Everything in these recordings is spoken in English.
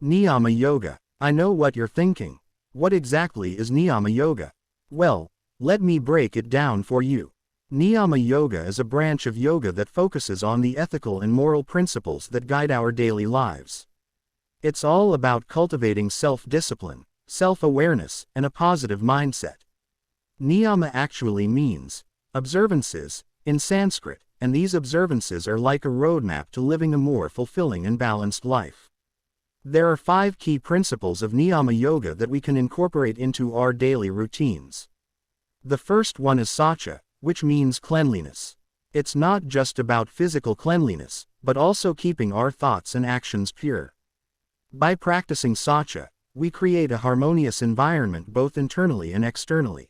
Niyama Yoga. I know what you're thinking. What exactly is Niyama Yoga? Well, let me break it down for you. Niyama Yoga is a branch of yoga that focuses on the ethical and moral principles that guide our daily lives. It's all about cultivating self-discipline, self-awareness, and a positive mindset. Niyama actually means observances in Sanskrit, and these observances are like a roadmap to living a more fulfilling and balanced life. There are 5 key principles of Niyama Yoga that we can incorporate into our daily routines. The first one is SAUCHA, which means cleanliness. It's not just about physical cleanliness, but also keeping our thoughts and actions pure. By practicing SAUCHA, we create a harmonious environment both internally and externally.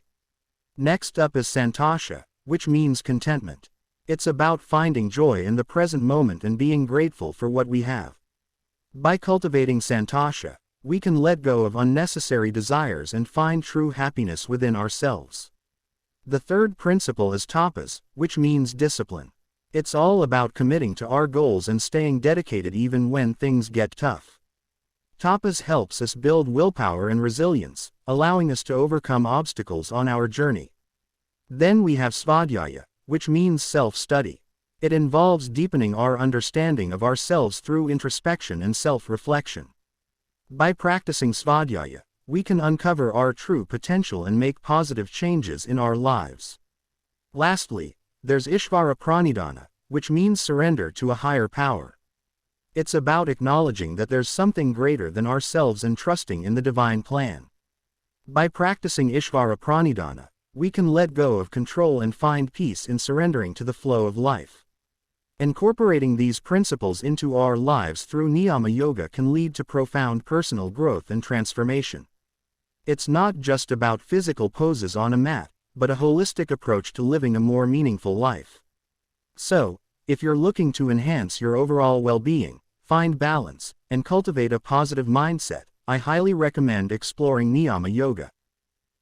Next up is SANTOSHA, which means contentment. It's about finding joy in the present moment and being grateful for what we have. By cultivating SANTOSHA, we can let go of unnecessary desires and find true happiness within ourselves. The third principle is TAPAS, which means discipline. It's all about committing to our goals and staying dedicated even when things get tough. TAPAS helps us build willpower and resilience, allowing us to overcome obstacles on our journey. Then we have SVADHYAYA, which means self-study. It involves deepening our understanding of ourselves through introspection and self-reflection. By practicing SVADHYAYA, we can uncover our true potential and make positive changes in our lives. Lastly, there's ISHVARAPRANIDHANA, which means surrender to a higher power. It's about acknowledging that there's something greater than ourselves and trusting in the divine plan. By practicing ISHVARAPRANIDHANA, we can let go of control and find peace in surrendering to the flow of life. Incorporating these principles into our lives through Niyama Yoga can lead to profound personal growth and transformation. It's not just about physical poses on a mat, but a holistic approach to living a more meaningful life. So, if you're looking to enhance your overall well-being, find balance, and cultivate a positive mindset, I highly recommend exploring Niyama Yoga.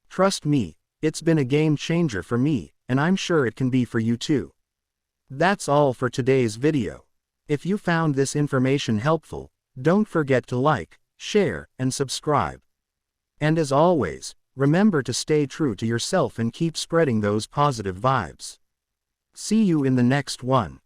Trust me, it's been a game changer for me, and I'm sure it can be for you too. That's all for today's video. If you found this information helpful, don't forget to like, share, and subscribe. And as always, remember to stay true to yourself and keep spreading those positive vibes. See you in the next one.